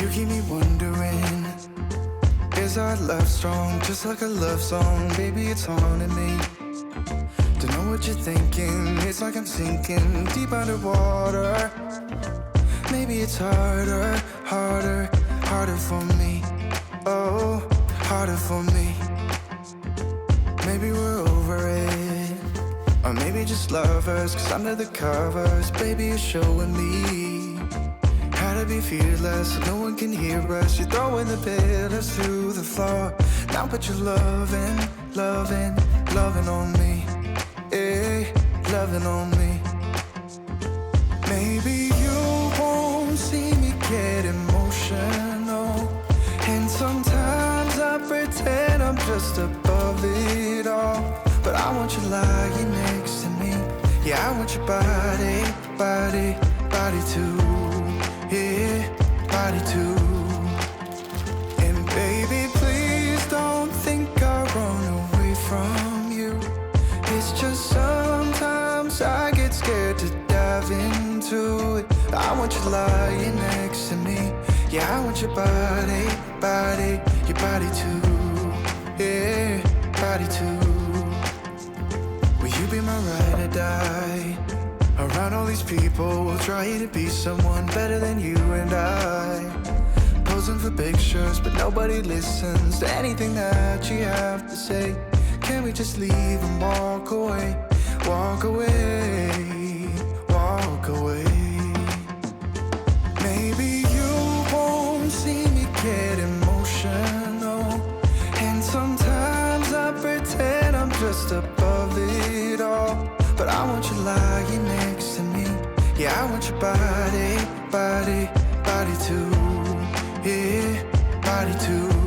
You keep me wondering, is our love strong? Just like a love song, baby, it's haunting me. Don't know what you're thinking, it's like I'm sinking deep underwater. Maybe it's harder, harder, harder for me. Oh, harder for me. Maybe we're over it, or maybe just lovers, cause under the covers, baby, you're showing me how to be fearless so no one can hear us. You're throwing the pillars through the floor. Now put your loving, loving, loving on me. Yeah, loving on me. Maybe you won't see me get emotional, and sometimes I pretend I'm just above it all. But I want you lying next to me. Yeah, I want your body, body, body too. Yeah, body too. And baby, please don't think I run away from you. It's just sometimes I get scared to dive into it. I want you lying next to me. Yeah, I want your body, body, your body too. Yeah, body too. Will you be my ride or die? Around all these people, we'll try to be someone better than you and I. Posing for pictures, but nobody listens to anything that you have to say. Can we just leave and walk away? Walk away, walk away. Maybe you won't see me get emotional, and sometimes I pretend I'm just above it all. But I want you lying next to me. Yeah, I want your body, body, body too. Yeah, body too.